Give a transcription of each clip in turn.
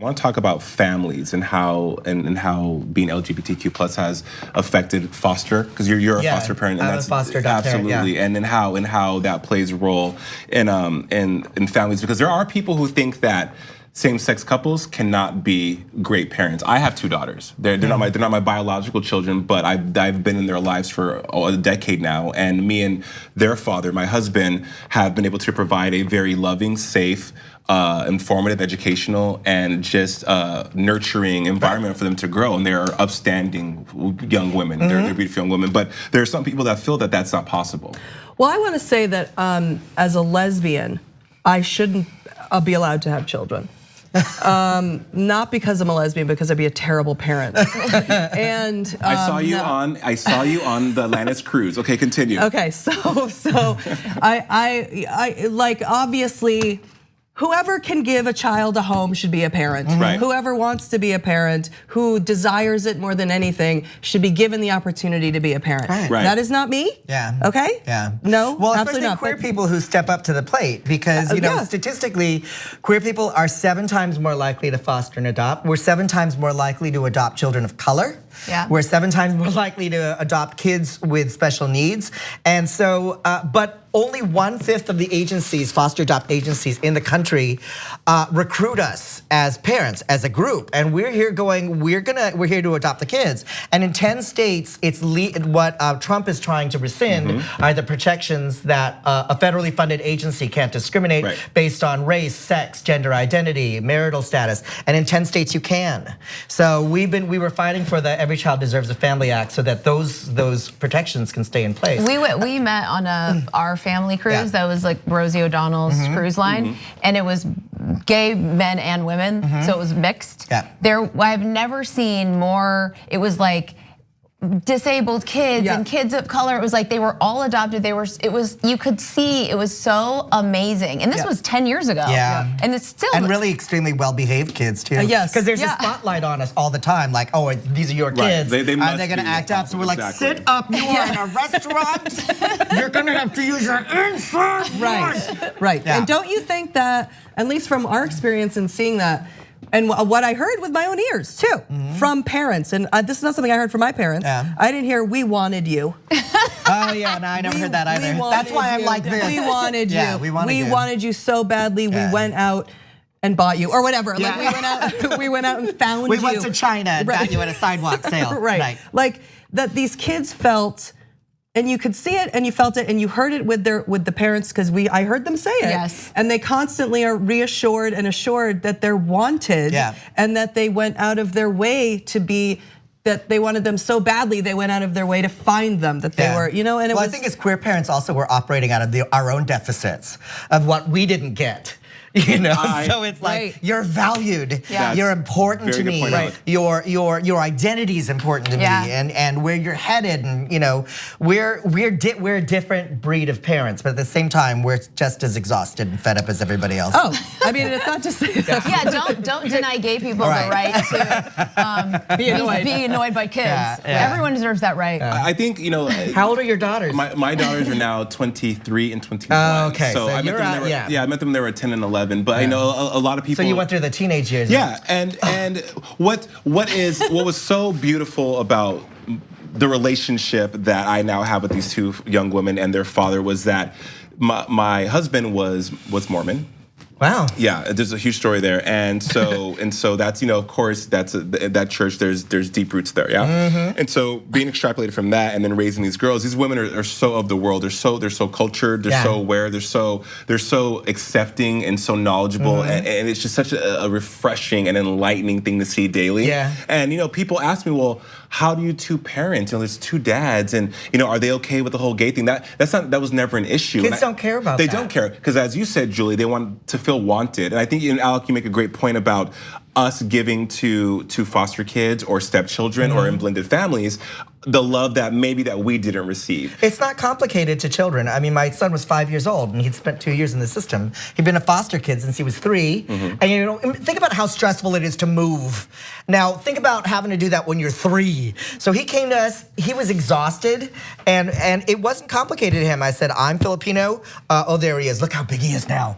I want to talk about families and how being LGBTQ plus has affected foster, because you're a foster parent, and I'm that's a foster absolutely parent, yeah. and how that plays a role in families, because there are people who think that same-sex couples cannot be great parents. I have 2 daughters. They're not my biological children, but I've been in their lives for a decade now, and me and their father, my husband, have been able to provide a very loving, safe, informative, educational, and just nurturing environment for them to grow. And they're upstanding young women. They're beautiful young women. But there are some people that feel that that's not possible. Well, I want to say that as a lesbian, I shouldn't be allowed to have children. Not because I'm a lesbian, because I'd be a terrible parent. And I saw you on the Atlantis cruise. Okay, continue. Okay, so I like, obviously, whoever can give a child a home should be a parent. Right. Whoever wants to be a parent, who desires it more than anything, should be given the opportunity to be a parent. Right. That is not me. Yeah. Okay. Yeah. No. Well, absolutely especially not. queer people who step up to the plate, because statistically, queer people are 7 times more likely to foster and adopt. We're 7 times more likely to adopt children of color. Yeah. We're 7 times more likely to adopt kids with special needs, and so, but only 1/5 of the agencies, foster adopt agencies in the country, recruit us as parents, as a group, and we're here going, we're here to adopt the kids. And in 10 states, it's what Trump is trying to rescind are the protections that a federally funded agency can't discriminate based on race, sex, gender identity, marital status, and in 10 states you can. So we were fighting for the Every Child Deserves a Family Act so that those protections can stay in place. We met on our family cruise that was like Rosie O'Donnell's cruise line, and it was gay men and women, so it was mixed. Yeah. I've never seen more. It was like disabled kids and kids of color. It was like they were all adopted. You could see it was so amazing. And this was 10 years ago. Yeah. And it's still. And really extremely well-behaved kids too. Yes. Because there's a spotlight on us all the time, like, oh, these are your kids. They Are must they gonna be act up? So we're like, exactly. sit up, you are in a restaurant. You're gonna have to use your inside voice. Right. Yeah. And don't you think that, at least from our experience in seeing that, and what I heard with my own ears too, from parents, and this is not something I heard from my parents. Yeah. I didn't hear "we wanted you." Oh yeah, no, I never heard that either. That's why I'm like this. We wanted you. Yeah, we wanted you so badly. We went out and bought you, or whatever. Yeah. Like we went out and found you. We went to China and got you at a sidewalk sale. Right. Like that these kids felt. And you could see it, and you felt it, and you heard it with the parents, because I heard them say it. Yes. And they constantly are reassured and assured that they're wanted, and that they went out of their way to be. That they wanted them so badly, they went out of their way to find them. That they were, and it was. I think as queer parents also we're operating out of our own deficits of what we didn't get. So it's like you're valued, you're important to me. Your identity is important to me, and where you're headed, and we're a different breed of parents, but at the same time we're just as exhausted and fed up as everybody else. Oh, I mean, it's not just don't deny gay people the right to be annoyed by kids. Everyone deserves that right. I think How old are your daughters? My daughters are now 23 and 21. Oh, okay, so I met them. I met them. They were 10 and 11. But I know a lot of people. So you went through the teenage years. Yeah, and what was so beautiful about the relationship that I now have with these 2 young women and their father was that my husband was Mormon. Wow. Yeah, there's a huge story there, and so that's of course that's that church. There's deep roots there, And so being extrapolated from that, and then raising these girls, these women are so of the world. They're so cultured. They're so aware. They're so accepting and so knowledgeable, and it's just such a refreshing and enlightening thing to see daily. Yeah. And people ask me, well, how do you 2 parent? There's 2 dads, and are they okay with the whole gay thing? That was never an issue. Kids don't care about that. They don't care, because as you said, Julie, they want to feel wanted. And I think, Alec, you make a great point about us giving to foster kids or stepchildren or in blended families the love that we didn't receive. It's not complicated to children. I mean, my son was 5 years old and he'd spent 2 years in the system. He'd been a foster kid since he was 3. And think about how stressful it is to move. Now, think about having to do that when you're 3. So he came to us, he was exhausted, and it wasn't complicated to him. I said, I'm Filipino. Oh, there he is. Look how big he is now.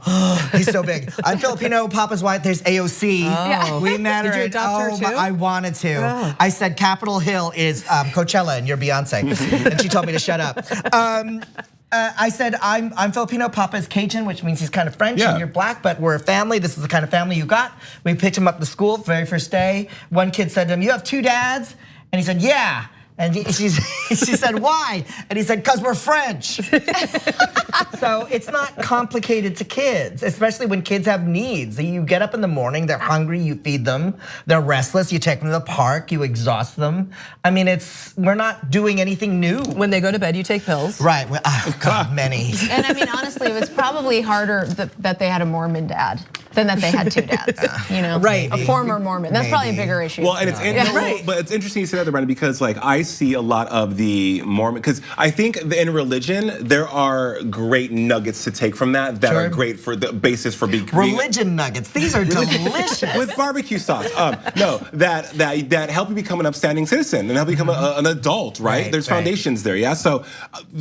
He's so big. I'm Filipino, Papa's white, there's AOC. Oh. We met her. Did you adopt her too? I wanted to. Oh. I said Capitol Hill is Coachella and you're Beyonce. And she told me to shut up. I said, I'm Filipino, Papa is Cajun, which means he's kind of French, and you're black, but we're a family. This is the kind of family you got. We picked him up to school, very first day. One kid said to him, you have 2 dads? And he said, yeah. And she said, why? And he said, because we're French. So it's not complicated to kids, especially when kids have needs. You get up in the morning, they're hungry, you feed them. They're restless, you take them to the park, you exhaust them. I mean, we're not doing anything new. When they go to bed, you take pills. Right, oh God, many. And I mean, honestly, it was probably harder that they had a Mormon dad than that they had 2 dads, you know? Right. A former Mormon, that's probably a bigger issue. Well, and it's but it's interesting you say that, Brandon, because like I see a lot of the Mormon, because I think in religion there are great nuggets to take from that are great for the basis for being religion nuggets. These are delicious with barbecue sauce. No, that help you become an upstanding citizen and help you become an adult, right? There's foundations there, yeah. So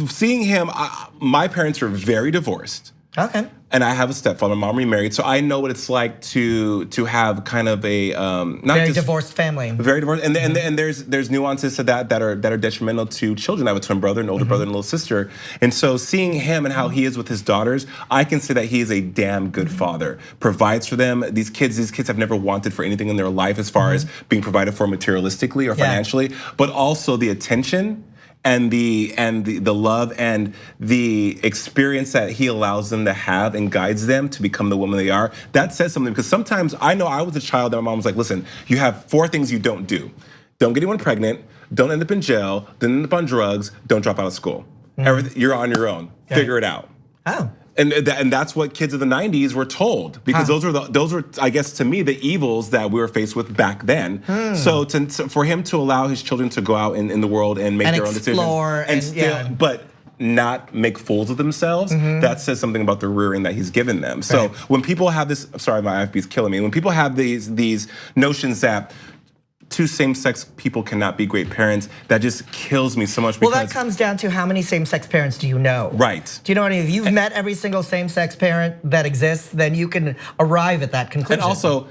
seeing him, my parents were very divorced. Okay. And I have a stepfather. My mom remarried, so I know what it's like to have kind of a not very just divorced family. Very divorced, and there's nuances to that are detrimental to children. I have a twin brother, an older brother, and a little sister, and so seeing him and how he is with his daughters, I can say that he is a damn good father. Provides for them. These kids have never wanted for anything in their life as far as being provided for materialistically or financially, but also the attention. And the love and the experience that he allows them to have and guides them to become the woman they are, that says something. Because sometimes I know I was a child that my mom was like, listen, you have 4 things you don't do. Don't get anyone pregnant, don't end up in jail, don't end up on drugs, don't drop out of school. Everything, you're on your own, figure it out. Oh. And that's what kids of the 90s were told, because those were, I guess, to me, the evils that we were faced with back then. So for him to allow his children to go out in the world and make their own decisions, but not make fools of themselves, that says something about the rearing that he's given them. So when people have this, sorry, my IFB is killing me. When people have these notions that 2 same-sex people cannot be great parents, that just kills me so much. Well, that comes down to how many same-sex parents do you know? Right. Do you know what I mean? If you've met every single same-sex parent that exists, then you can arrive at that conclusion. And also,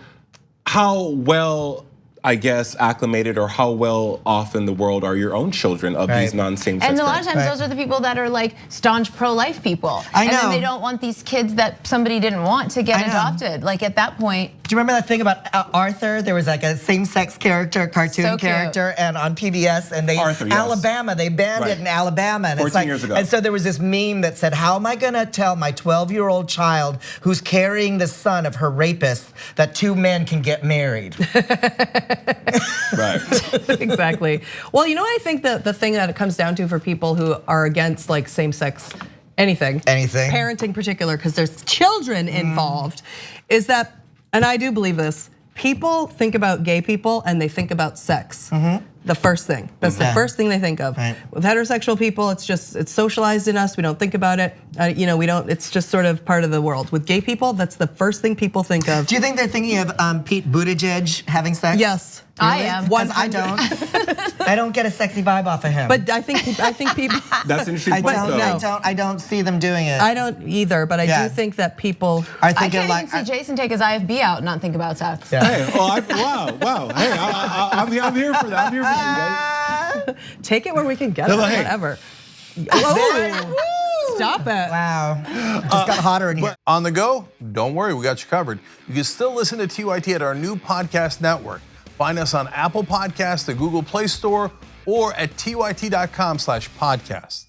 how well, I guess, acclimated or how well off in the world are your own children of these non-same-sex And a lot parents? of times those are the people that are like staunch pro-life people. I know. And then they don't want these kids that somebody didn't want to get adopted. Like at that point. Do you remember that thing about Arthur? There was like a same-sex character, cartoon character, and on PBS, and Alabama, they banned it in Alabama. And 14 years ago. And so there was this meme that said, how am I gonna tell my 12-year-old child who's carrying the son of her rapist that 2 men can get married? Right. Exactly. Well, you know what I think the thing that it comes down to for people who are against like same-sex anything, parenting in particular, because there's children involved, is that, and I do believe this, people think about gay people and they think about sex. The first thing. That's the first thing they think of. With heterosexual people, it's socialized in us. We don't think about it. We don't. It's just sort of part of the world. With gay people, that's the first thing people think of. Do you think they're thinking of Pete Buttigieg having sex? Yes. Really? I am. I don't. I don't get a sexy vibe off of him. But I think people. That's an interesting point, though. I don't see them doing it. I don't either, but I do think that people are thinking. I can't even see Jason take his IFB out and not think about sex. Yeah. Hey, wow. Hey, I'm here for that. I'm here for that, you guys. Take it where we can get it. Whatever. Oh, stop it. Wow. Just got hotter in here. On the go? Don't worry, we got you covered. You can still listen to TYT at our new podcast network. Find us on Apple Podcasts, the Google Play Store, or at tyt.com/podcast.